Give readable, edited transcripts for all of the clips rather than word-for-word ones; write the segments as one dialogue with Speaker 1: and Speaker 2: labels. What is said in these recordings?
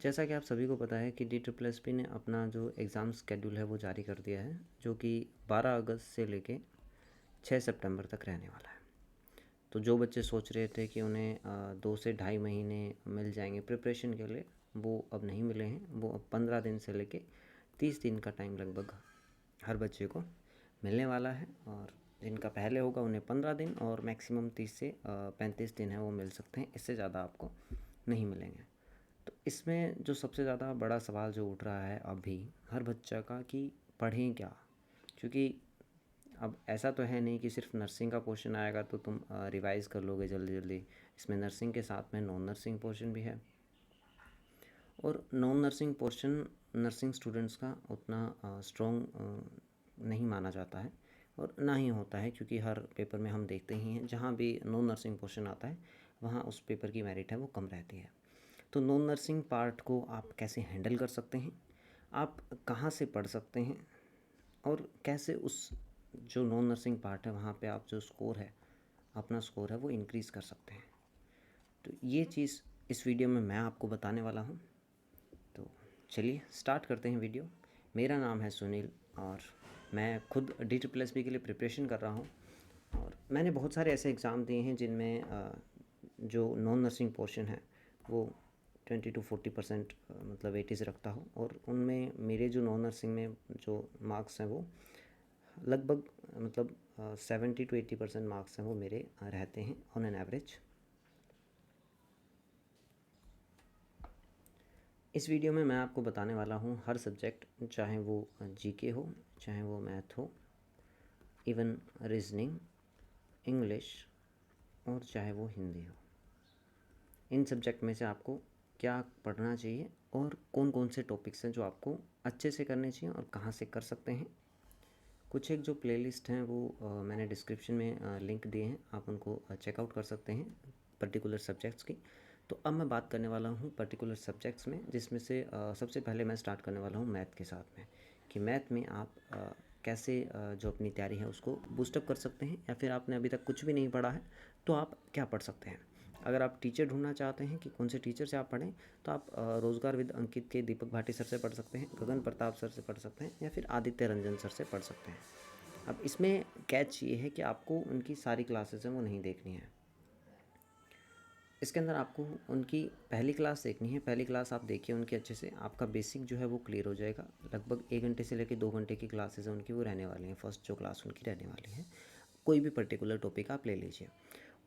Speaker 1: जैसा कि आप सभी को पता है कि DSSP ने अपना जो एग्ज़ाम शेड्यूल है वो जारी कर दिया है, जो कि 12 अगस्त से लेके 6 सितंबर तक रहने वाला है। तो जो बच्चे सोच रहे थे कि उन्हें 2 से ढाई महीने मिल जाएंगे प्रिपरेशन के लिए, वो अब नहीं मिले हैं। वो अब 15 दिन से लेके 30 दिन का टाइम लगभग हर बच्चे को मिलने वाला है। और जिनका पहले होगा उन्हें 15 दिन और मैक्सिमम 30 से 35 दिन है वो मिल सकते हैं, इससे ज़्यादा आपको नहीं मिलेंगे। तो इसमें जो सबसे ज़्यादा बड़ा सवाल जो उठ रहा है अभी हर बच्चा का कि पढ़ें क्या, क्योंकि अब ऐसा तो है नहीं कि सिर्फ नर्सिंग का पोर्शन आएगा तो तुम रिवाइज़ कर लोगे जल्दी जल्दी। इसमें नर्सिंग के साथ में नॉन नर्सिंग पोर्शन भी है, और non nursing portion nursing students का उतना स्ट्रॉन्ग नहीं माना जाता है और ना ही होता है, क्योंकि हर पेपर में हम देखते ही हैं जहाँ भी नॉन नर्सिंग पोर्शन आता है वहाँ उस पेपर की मेरिट है वो कम रहती है। तो नॉन नर्सिंग पार्ट को आप कैसे हैंडल कर सकते हैं, आप कहाँ से पढ़ सकते हैं, और कैसे उस जो नॉन नर्सिंग पार्ट है वहाँ पे आप जो स्कोर है, अपना स्कोर है वो इंक्रीज़ कर सकते हैं। तो ये चीज़ इस वीडियो में मैं आपको बताने वाला हूँ। तो चलिए स्टार्ट करते हैं वीडियो। मेरा नाम है सुनील और मैं खुद DSSP के लिए प्रिपरेशन कर रहा हूँ, और मैंने बहुत सारे ऐसे एग्ज़ाम दिए हैं जिनमें जो नॉन नर्सिंग पोर्शन है वो 20 to 40% मतलब वेटेज रखता हो, और उनमें मेरे जो नॉन नर्सिंग में जो मार्क्स हैं वो लगभग मतलब 70 to 80% मार्क्स हैं वो मेरे रहते हैं ऑन एन एवरेज। इस वीडियो में मैं आपको बताने वाला हूँ हर सब्जेक्ट, चाहे वो GK हो, चाहे वो मैथ हो, इवन रीजनिंग, इंग्लिश, और चाहे वो हिंदी हो, इन सब्जेक्ट में से आपको क्या पढ़ना चाहिए और कौन कौन से टॉपिक्स हैं जो आपको अच्छे से करने चाहिए और कहाँ से कर सकते हैं। कुछ एक जो प्लेलिस्ट हैं वो मैंने डिस्क्रिप्शन में लिंक दिए हैं, आप उनको चेकआउट कर सकते हैं पर्टिकुलर सब्जेक्ट्स की। तो अब मैं बात करने वाला हूँ पर्टिकुलर सब्जेक्ट्स में, जिसमें से सबसे पहले मैं स्टार्ट करने वाला हूँ मैथ के साथ में, कि मैथ में आप कैसे जो अपनी तैयारी है उसको बूस्टअप कर सकते हैं, या फिर आपने अभी तक कुछ भी नहीं पढ़ा है तो आप क्या पढ़ सकते हैं। अगर आप टीचर ढूंढना चाहते हैं कि कौन से टीचर से आप पढ़ें, तो आप रोज़गार विद अंकित के दीपक भाटी सर से पढ़ सकते हैं, गगन प्रताप सर से पढ़ सकते हैं, या फिर आदित्य रंजन सर से पढ़ सकते हैं। अब इसमें कैच ये है कि आपको उनकी सारी क्लासेस हैं वो नहीं देखनी है। इसके अंदर आपको उनकी पहली क्लास देखनी है। पहली क्लास आप देखिए उनकी अच्छे से, आपका बेसिक जो है वो क्लियर हो जाएगा। लगभग 1 घंटे से लेकर 2 घंटे की क्लासेस हैं उनकी वो रहने वाली हैं। फर्स्ट जो क्लास उनकी रहने वाली है, कोई भी पर्टिकुलर टॉपिक आप ले लीजिए।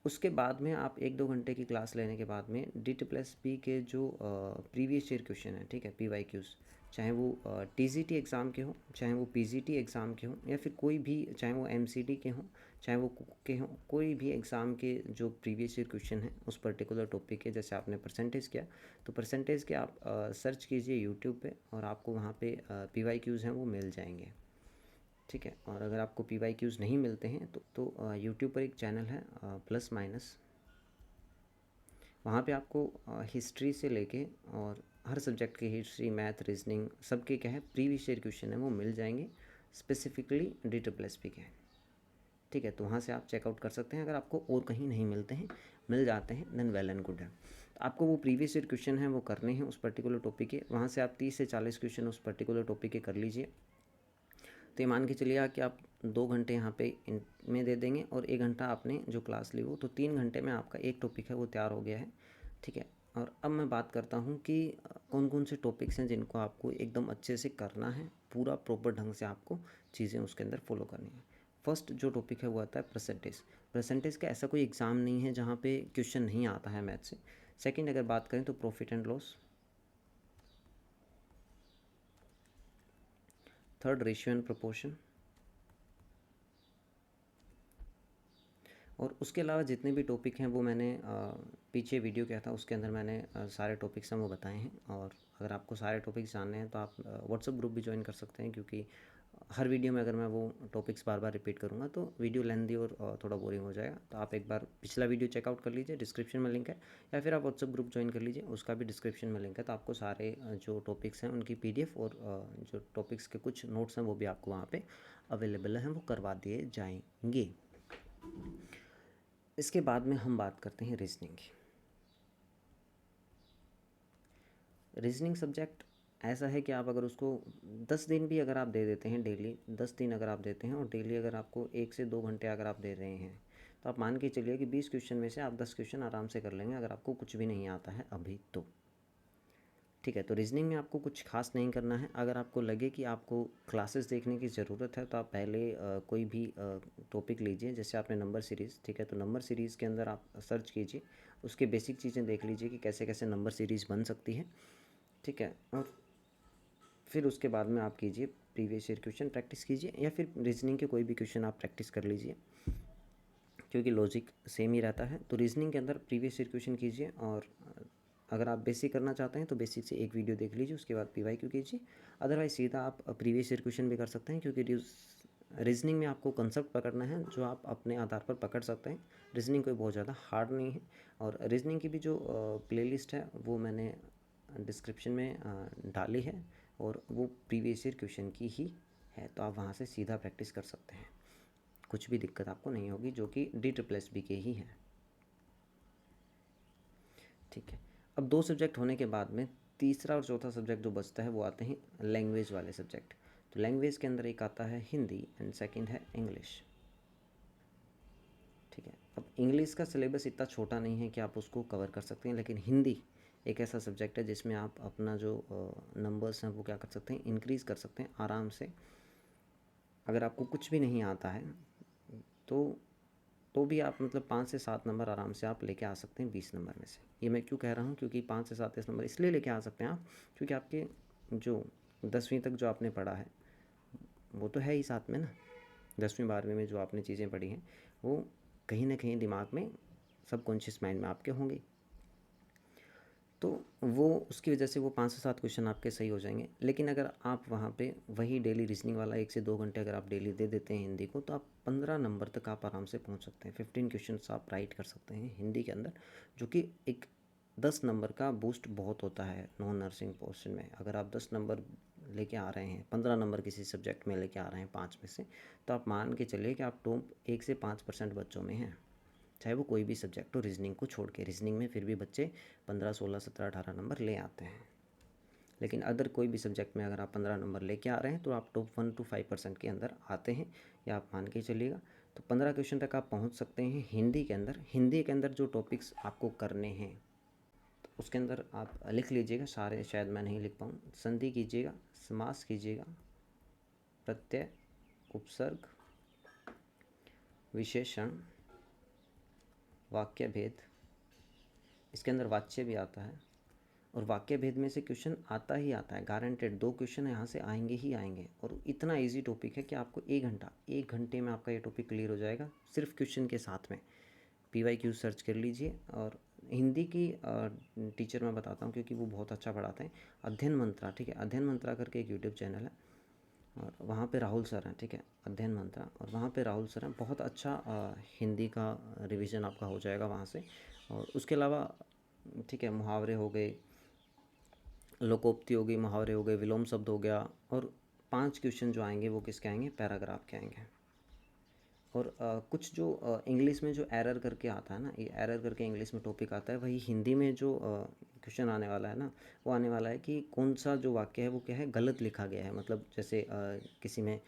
Speaker 1: उसके बाद में आप 1-2 घंटे की क्लास लेने के बाद में DSSP के जो प्रीवियस ईयर क्वेश्चन है, ठीक है, PYQs, चाहे वो TGT एग्ज़ाम के हों, चाहे वो PGT एग्ज़ाम के हों, या फिर कोई भी, चाहे वो MCD के हों, चाहे वो कुक के हों, कोई भी एग्ज़ाम के जो प्रीवियस ईयर क्वेश्चन हैं उस पर्टिकुलर टॉपिक के, जैसे आपने परसेंटेज किया तो परसेंटेज के आप सर्च कीजिए यूट्यूब पे, और आपको वहाँ पे PYQs हैं वो मिल जाएंगे, ठीक है। और अगर आपको PYQs नहीं मिलते हैं तो यूट्यूब पर एक चैनल है प्लस माइनस, वहाँ पे आपको हिस्ट्री से लेके और हर सब्जेक्ट की हिस्ट्री, मैथ, रीजनिंग, सबके क्या है प्रीवियस ईयर क्वेश्चन है वो मिल जाएंगे, स्पेसिफिकली DSSP के, ठीक है। तो वहाँ से आप चेकआउट कर सकते हैं। अगर आपको और कहीं नहीं मिलते हैं, मिल जाते हैं, देन वेल एंड गुड है। तो आपको वो प्रीवियस ईयर क्वेश्चन है वो करने हैं उस पर्टिकुलर टॉपिक के, वहाँ से आप 30 से 40 क्वेश्चन उस पर्टिकुलर टॉपिक के कर लीजिए। तो ये मान के चलिए कि आप 2 घंटे यहाँ पे इनमें दे देंगे और 1 घंटा आपने जो क्लास ली वो, तो 3 घंटे में आपका एक टॉपिक है वो तैयार हो गया है, ठीक है। और अब मैं बात करता हूँ कि कौन कौन से टॉपिक्स हैं जिनको आपको एकदम अच्छे से करना है, पूरा प्रॉपर ढंग से आपको चीज़ें उसके अंदर फॉलो करनी है। फर्स्ट जो टॉपिक है वो आता है परसेंटेज। परसेंटेज का ऐसा कोई एग्ज़ाम नहीं है जहाँ पे क्वेश्चन नहीं आता है मैथ से। सेकंड अगर बात करें तो profit and loss. Third ratio and proportion. और उसके अलावा जितने भी टॉपिक हैं वो मैंने पीछे वीडियो किया था उसके अंदर मैंने सारे टॉपिक्स हैं वो बताए हैं। और अगर आपको सारे टॉपिक्स जानने हैं तो आप व्हाट्सएप ग्रुप भी ज्वाइन कर सकते हैं, क्योंकि हर वीडियो में अगर मैं वो टॉपिक्स बार बार रिपीट करूँगा तो वीडियो लेंथी और थोड़ा बोरिंग हो जाएगा। तो आप एक बार पिछला वीडियो चेकआउट कर लीजिए, डिस्क्रिप्शन में लिंक है, या फिर आप व्हाट्सएप ग्रुप ज्वाइन कर लीजिए, उसका भी डिस्क्रिप्शन में लिंक है। तो आपको सारे जो टॉपिक्स हैं उनकी PDF और जो टॉपिक्स के कुछ नोट्स हैं वो भी आपको वहाँ पर अवेलेबल हैं, वो करवा दिए जाएंगे। इसके बाद में हम बात करते हैं रीजनिंग की। रीजनिंग सब्जेक्ट ऐसा है कि आप अगर उसको 10 दिन भी अगर आप दे देते हैं, डेली 10 दिन अगर आप देते हैं और डेली अगर आपको 1 से 2 घंटे अगर आप दे रहे हैं, तो आप मान के चलिए कि 20 क्वेश्चन में से आप 10 क्वेश्चन आराम से कर लेंगे अगर आपको कुछ भी नहीं आता है अभी तो। ठीक है, तो रीजनिंग में आपको कुछ खास नहीं करना है। अगर आपको लगे कि आपको क्लासेस देखने की ज़रूरत है तो आप पहले कोई भी टॉपिक लीजिए, जैसे आपने नंबर सीरीज़, ठीक है, तो नंबर सीरीज़ के अंदर आप सर्च कीजिए, उसके बेसिक चीज़ें देख लीजिए कि कैसे कैसे नंबर सीरीज़ बन सकती है। ठीक है, और फिर उसके बाद में आप कीजिए प्रीवियस ईयर क्वेश्चन प्रैक्टिस कीजिए, या फिर रीजनिंग के कोई भी क्वेश्चन आप प्रैक्टिस कर लीजिए, क्योंकि लॉजिक सेम ही रहता है। तो रीजनिंग के अंदर प्रीवियस ईयर क्वेश्चन कीजिए, और अगर आप बेसिक करना चाहते हैं तो बेसिक से एक वीडियो देख लीजिए, उसके बाद पीवाईक्यू कीजिए। अदरवाइज सीधा आप प्रीवियस ईयर क्वेश्चन भी कर सकते हैं, क्योंकि रीजनिंग में आपको कंसेप्ट पकड़ना है जो आप अपने आधार पर पकड़ सकते हैं। रीजनिंग कोई बहुत ज़्यादा हार्ड नहीं है। और रीजनिंग की भी जो प्लेलिस्ट है वो मैंने डिस्क्रिप्शन में डाली है, और वो प्रीवियस ईयर क्वेश्चन की ही है, तो आप वहाँ से सीधा प्रैक्टिस कर सकते हैं, कुछ भी दिक्कत आपको नहीं होगी, जो कि DSSB के ही हैं। ठीक है, अब 2 सब्जेक्ट होने के बाद में तीसरा और चौथा सब्जेक्ट जो बचता है वो आते हैं लैंग्वेज वाले सब्जेक्ट। तो लैंग्वेज के अंदर एक आता है हिंदी एंड सेकंड है इंग्लिश। ठीक है, अब इंग्लिश का सिलेबस इतना छोटा नहीं है कि आप उसको कवर कर सकते हैं, लेकिन हिंदी एक ऐसा सब्जेक्ट है जिसमें आप अपना जो नंबर्स हैं वो क्या कर सकते हैं, इंक्रीज़ कर सकते हैं आराम से। अगर आपको कुछ भी नहीं आता है तो भी आप मतलब 5 से 7 नंबर आराम से आप लेके आ सकते हैं 20 नंबर में से। ये मैं क्यों कह रहा हूँ, क्योंकि 5 से 7 नंबर इसलिए लेके आ सकते हैं आप, क्योंकि आपके जो 10वीं तक जो आपने पढ़ा है वो तो है ही साथ में ना। 10वीं 12वीं में जो आपने चीज़ें पढ़ी हैं वो कहीं ना कहीं दिमाग में, सबकॉन्शियस माइंड में आपके होंगे, तो वो उसकी वजह से वो 5 से 7 क्वेश्चन आपके सही हो जाएंगे। लेकिन अगर आप वहाँ पे वही डेली रीजनिंग वाला 1 से 2 घंटे अगर आप डेली दे देते हैं हिंदी को, तो आप 15 नंबर तक आप आराम से पहुँच सकते हैं। 15 क्वेश्चन आप राइट कर सकते हैं हिंदी के अंदर, जो कि एक 10 नंबर का बूस्ट बहुत होता है नॉन नर्सिंग पोर्शन में। अगर आप 10 नंबर लेके आ रहे हैं, 15 नंबर किसी सब्जेक्ट में लेके आ रहे हैं 5 में से, तो आप मान के चलिए कि आप टॉप 1 से 5% बच्चों में हैं, चाहे वो कोई भी सब्जेक्ट हो, रीजनिंग को छोड़ के। रीजनिंग में फिर भी बच्चे 15 16 17 18 नंबर ले आते हैं, लेकिन अदर कोई भी सब्जेक्ट में अगर आप 15 नंबर लेके आ रहे हैं तो आप टॉप 1 to 5% के अंदर आते हैं, या आप मान के चलिएगा। तो 15 क्वेश्चन तक आप पहुंच सकते हैं हिंदी के अंदर। हिंदी के अंदर जो टॉपिक्स आपको करने हैं तो उसके अंदर आप लिख लीजिएगा, सारे शायद मैं नहीं लिख पाऊँ। संधि कीजिएगा, समास कीजिएगा, प्रत्यय, उपसर्ग, विशेषण, वाक्य भेद, इसके अंदर वाच्य भी आता है, और वाक्य भेद में से क्वेश्चन आता ही आता है, गारंटेड 2 क्वेश्चन यहाँ से आएंगे ही आएंगे। और इतना इजी टॉपिक है कि आपको 1 घंटे में आपका ये टॉपिक क्लियर हो जाएगा सिर्फ क्वेश्चन के साथ में। PYQ सर्च कर लीजिए। और हिंदी की टीचर मैं बताता हूँ क्योंकि वो बहुत अच्छा पढ़ाते हैं, अध्ययन मंत्रा। ठीक है, अध्ययन मंत्रा करके एक यूट्यूब चैनल है, और वहाँ पे राहुल सर हैं। ठीक है, अध्ययन मंत्रा, और वहाँ पे राहुल सर हैं, बहुत अच्छा हिंदी का रिवीजन आपका हो जाएगा वहाँ से। और उसके अलावा ठीक है, मुहावरे हो गए, लोकोक्ति हो गई, मुहावरे हो गए, विलोम शब्द हो गया, और 5 क्वेश्चन जो आएंगे वो किसके आएंगे, पैराग्राफ के आएंगे। और कुछ जो इंग्लिश में जो एरर करके आता है ना, ये एरर करके इंग्लिश में टॉपिक आता है, वही हिंदी में जो क्वेश्चन आने वाला है ना, वो आने वाला है कि कौन सा जो वाक्य है वो क्या है, गलत लिखा गया है। मतलब जैसे किसी में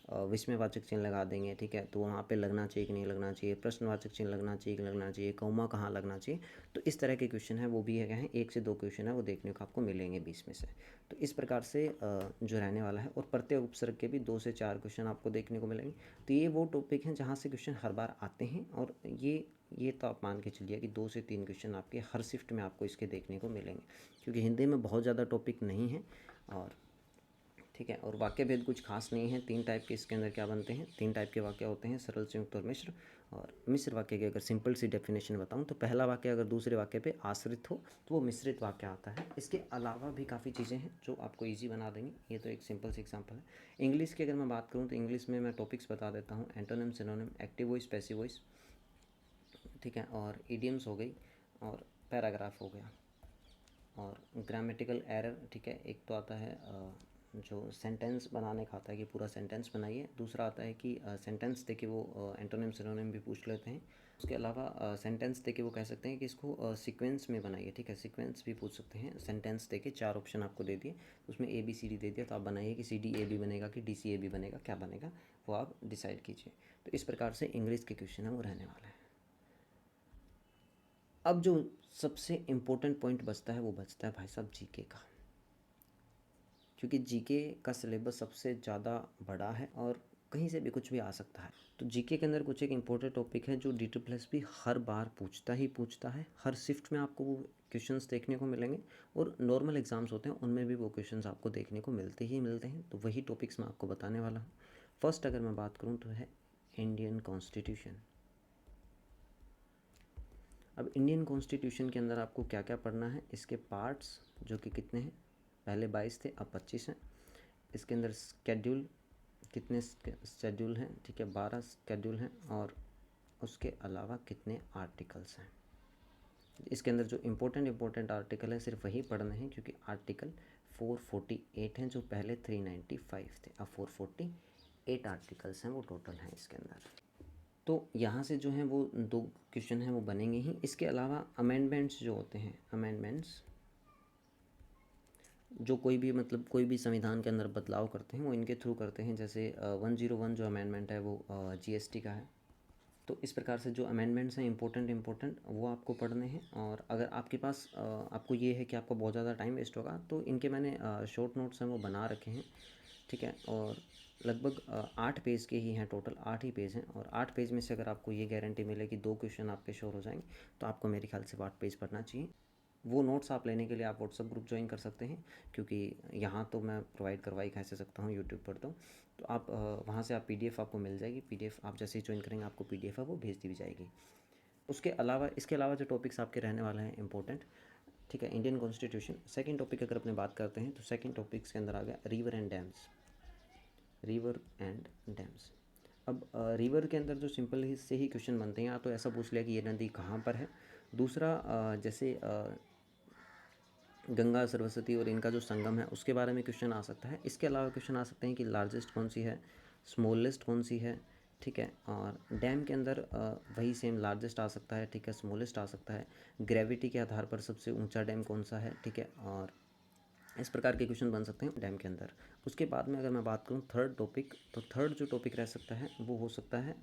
Speaker 1: विस्मयवाचक चिन्ह लगा देंगे, ठीक है, तो वहाँ पे लगना चाहिए कि नहीं लगना चाहिए, प्रश्नवाचक चिन्ह लगना चाहिए कि लगना चाहिए, कौमा कहाँ लगना चाहिए। तो इस तरह के क्वेश्चन है वो भी है क्या है, 1 से 2 क्वेश्चन है वो देखने को आपको मिलेंगे 20 में से। तो इस प्रकार से जो रहने वाला है। और प्रत्यय उपसर्ग के भी 2 से 4 क्वेश्चन आपको देखने को मिलेंगे। तो ये वो टॉपिक हैं जहाँ से क्वेश्चन हर बार आते हैं, और ये तो आप मान के चलिए कि 2 से 3 क्वेश्चन आपके हर शिफ्ट में आपको इसके देखने को मिलेंगे, क्योंकि हिंदी में बहुत ज़्यादा टॉपिक नहीं है। और ठीक है, और वाक्य भेद कुछ खास नहीं है। 3 टाइप के इसके अंदर क्या बनते हैं, 3 टाइप के वाक्य होते हैं, सरल, संयुक्त और मिश्र। और मिश्र वाक्य की अगर सिंपल सी डेफिनेशन बताऊं तो पहला वाक्य अगर दूसरे वाक्य पे आश्रित हो तो वो मिश्रित वाक्य आता है। इसके अलावा भी काफ़ी चीज़ें हैं जो आपको ईजी बना देंगी। ये तो एक सिंपल सी एग्जाम्पल है। इंग्लिश की अगर मैं बात करूँ तो इंग्लिश में मैं टॉपिक्स बता देता हूँ, antonym, synonym, active voice, passive voice, ठीक है, और इडियम्स हो गई, और पैराग्राफ हो गया, और ग्रामेटिकल एरर। ठीक है, एक तो आता है जो सेंटेंस बनाने का आता है कि पूरा सेंटेंस बनाइए। दूसरा आता है कि सेंटेंस देखिए वो एंटोनिम सिनोनिम भी पूछ लेते हैं। उसके अलावा सेंटेंस देके वो कह सकते हैं कि इसको सीक्वेंस में बनाइए, ठीक है, सीक्वेंस भी पूछ सकते हैं। सेंटेंस देके 4 ऑप्शन आपको दे दिए, उसमें ABCD दे दिया, तो आप बनाइए कि CDAB बनेगा कि DCAB बनेगा, क्या बनेगा वो आप डिसाइड कीजिए। तो इस प्रकार से इंग्लिश के क्वेश्चन है वो रहने वाला है। अब जो सबसे इम्पोर्टेंट पॉइंट बचता है वो बचता है भाई साहब GK का, क्योंकि GK का सिलेबस सबसे ज़्यादा बड़ा है और कहीं से भी कुछ भी आ सकता है। तो GK के अंदर कुछ एक इम्पोर्टेंट टॉपिक है जो DSSS भी हर बार पूछता ही पूछता है। हर शिफ्ट में आपको वो क्वेश्चंस देखने को मिलेंगे और नॉर्मल एग्ज़ाम्स होते हैं उनमें भी वो क्वेश्चंस आपको देखने को मिलते ही मिलते हैं। तो वही टॉपिक्स मैं आपको बताने वाला हूँ। फर्स्ट अगर मैं बात करूँ तो है इंडियन कॉन्स्टिट्यूशन। अब इंडियन कॉन्स्टिट्यूशन के अंदर आपको क्या क्या पढ़ना है, इसके पार्ट्स जो कि कितने हैं, पहले 22 थे अब 25 हैं। इसके अंदर स्केड्यूल कितने शेड्यूल हैं, ठीक है, 12 शेड्यूल हैं, और उसके अलावा कितने आर्टिकल्स हैं। इसके अंदर जो इम्पोर्टेंट आर्टिकल है सिर्फ वही पढ़ने हैं, क्योंकि आर्टिकल 448 हैं जो पहले 395 थे, अब 448 आर्टिकल्स हैं वो टोटल हैं इसके अंदर। तो यहाँ से जो हैं वो 2 क्वेश्चन हैं वो बनेंगे ही। इसके अलावा अमेंडमेंट्स जो होते हैं, अमेंडमेंट्स जो कोई भी मतलब कोई भी संविधान के अंदर बदलाव करते हैं वो इनके थ्रू करते हैं। जैसे 101 जो अमेंडमेंट है वो GST का है। तो इस प्रकार से जो अमेंडमेंट्स हैं इम्पोर्टेंट वो आपको पढ़ने हैं। और अगर आपके पास आपको ये है कि आपको बहुत ज़्यादा टाइम वेस्ट होगा, तो इनके मैंने शॉर्ट नोट्स हैं वो बना रखे हैं, ठीक है, और लगभग 8 पेज के ही हैं, टोटल 8 ही पेज हैं। और 8 पेज में से अगर आपको ये गारंटी मिले कि 2 क्वेश्चन आपके श्योर हो जाएंगे, तो आपको मेरे ख्याल से 8 पेज पढ़ना चाहिए। वो नोट्स आप लेने के लिए आप व्हाट्सअप ग्रुप ज्वाइन कर सकते हैं, क्योंकि यहाँ तो मैं प्रोवाइड करवाई कैसे सकता हूँ, यूट्यूब पर तो आप वहाँ से आप PDF आपको मिल जाएगी। PDF आप जैसे ही ज्वाइन करेंगे आपको PDF है वो भेज दी जाएगी। उसके अलावा इसके अलावा जो टॉपिक्स आपके रहने वाले हैं इंपॉर्टेंट, ठीक है, इंडियन कॉन्स्टिट्यूशन। सेकंड टॉपिक अगर अपने बात करते हैं तो सेकंड टॉपिक्स के अंदर आ गया river and dams. River and dams. अब रिवर के अंदर जो सिंपल ही से ही क्वेश्चन बनते हैं, या तो ऐसा पूछ लिया कि ये नदी कहाँ पर है। दूसरा जैसे गंगा सरस्वती और इनका जो संगम है उसके बारे में क्वेश्चन आ सकता है। इसके अलावा क्वेश्चन आ सकते हैं कि लार्जेस्ट कौन सी है, स्मॉलेस्ट कौन सी है, ठीक है, और डैम के अंदर वही सेम लार्जेस्ट आ सकता है, ठीक है, स्मॉलेस्ट आ सकता है, ग्रेविटी के आधार पर सबसे ऊंचा डैम कौन सा है, ठीक है, और इस प्रकार के क्वेश्चन बन सकते हैं डैम के अंदर। उसके बाद में अगर मैं बात करूँ थर्ड टॉपिक, तो थर्ड जो टॉपिक रह सकता है वो हो सकता है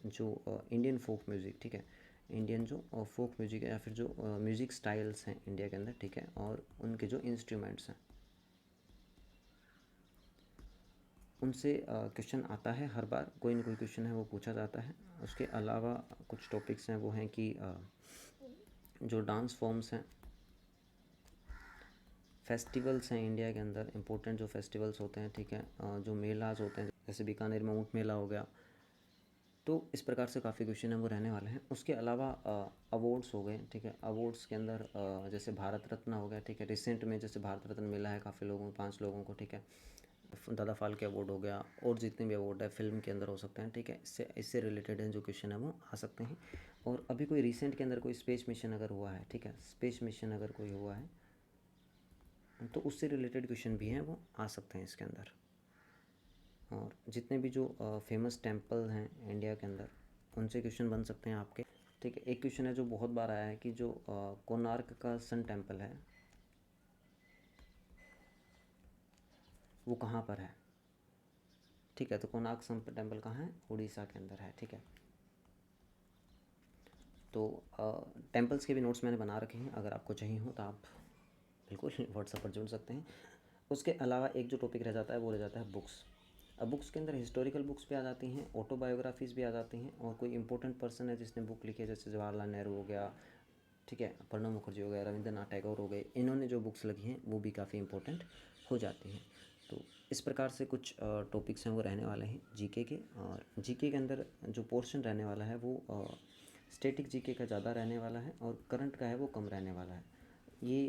Speaker 1: जो इंडियन फोक म्यूज़िक, ठीक है, इंडियन जो फोक म्यूज़िक है या फिर जो म्यूज़िक स्टाइल्स हैं इंडिया के अंदर, ठीक है, और उनके जो इंस्ट्रूमेंट्स हैं उनसे क्वेश्चन आता है। हर बार कोई ना कोई क्वेश्चन है वो पूछा जाता है। उसके अलावा कुछ टॉपिक्स हैं वो हैं कि जो डांस फॉर्म्स हैं, फेस्टिवल्स हैं इंडिया के अंदर, इंपॉर्टेंट जो फेस्टिवल्स होते हैं, ठीक है, जो मेलाज होते हैं, जैसे बीकानेर में ऊँट मेला हो गया। तो इस प्रकार से काफ़ी क्वेश्चन है वो रहने वाले हैं। उसके अलावा अवार्ड्स हो गए, ठीक है, अवार्ड्स के अंदर जैसे भारत रत्न हो गया, ठीक है, रिसेंट में जैसे भारत रत्न मिला है काफ़ी लोगों को, 5 लोगों को, ठीक है, दादा फाल्के अवार्ड हो गया, और जितने भी अवार्ड है फिल्म के अंदर हो सकते हैं, ठीक है, इससे रिलेटेड है जो क्वेश्चन है वो आ सकते हैं। और अभी कोई रिसेंट के अंदर कोई स्पेस मिशन अगर हुआ है, ठीक है, स्पेस मिशन अगर कोई हुआ है तो उससे रिलेटेड क्वेश्चन भी हैं वो आ सकते हैं इसके अंदर। और जितने भी जो फेमस टेम्पल हैं इंडिया के अंदर उनसे क्वेश्चन बन सकते हैं आपके, ठीक है। एक क्वेश्चन है जो बहुत बार आया है कि जो कोणार्क का सन टेम्पल है वो कहाँ पर है, ठीक है, तो कोणार्क सन टेम्पल कहाँ है, उड़ीसा के अंदर है, ठीक है। तो टेम्पल्स के भी नोट्स मैंने बना रखे हैं, अगर आपको चाहिए हो तो आप बिल्कुल व्हाट्सएप पर जुड़ सकते हैं। उसके अलावा एक जो टॉपिक रह जाता है वो रह जाता है बुक्स। अब बुक्स के अंदर हिस्टोरिकल बुक्स भी आ जाती हैं, ऑटोबायोग्राफीज़ भी आ जाती हैं, और कोई इंपॉर्टेंट पर्सन है जिसने बुक लिखी है, जैसे जवाहरलाल नेहरू हो गया, ठीक है, प्रणब मुखर्जी हो गया, रविंद्रनाथ टैगोर हो गए, इन्होंने जो बुक्स लिखी हैं वो भी काफ़ी इंपॉर्टेंट हो जाती हैं। तो इस प्रकार से कुछ टॉपिक्स हैं वो रहने वाले हैं जीके के। और जीके के अंदर जो पोर्शन रहने वाला है वो स्टैटिक जीके का ज़्यादा रहने वाला है और करंट का है वो कम रहने वाला है। ये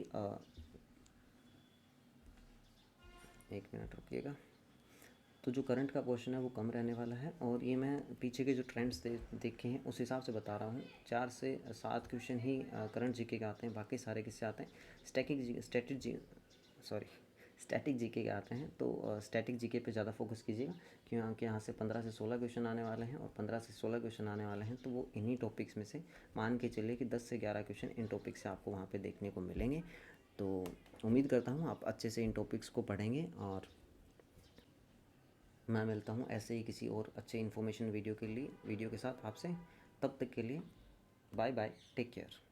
Speaker 1: एक मिनट रुकिएगा। तो जो करंट का पोर्शन है वो कम रहने वाला है, और ये मैं पीछे के जो ट्रेंड्स देखे हैं उस हिसाब से बता रहा हूँ। 4 से 7 क्वेश्चन ही करंट जीके के आते हैं, बाकी सारे किससे आते हैं, स्टैटिक जीके के आते हैं, तो स्टैटिक जीके पे ज़्यादा फोकस कीजिएगा, क्योंकि यहाँ से 15 से 16 क्वेश्चन आने वाले हैं, और 15 से 16 क्वेश्चन आने वाले हैं तो वो इन्हीं टॉपिक्स में से मान के चलिए कि 10 से 11 क्वेश्चन इन टॉपिक से आपको वहाँ पे देखने को मिलेंगे। तो उम्मीद करता हूँ आप अच्छे से इन टॉपिक्स को पढ़ेंगे, और मैं मिलता हूँ ऐसे ही किसी और अच्छे इन्फॉर्मेशन वीडियो के साथ आपसे। तब तक के लिए बाय बाय, टेक केयर।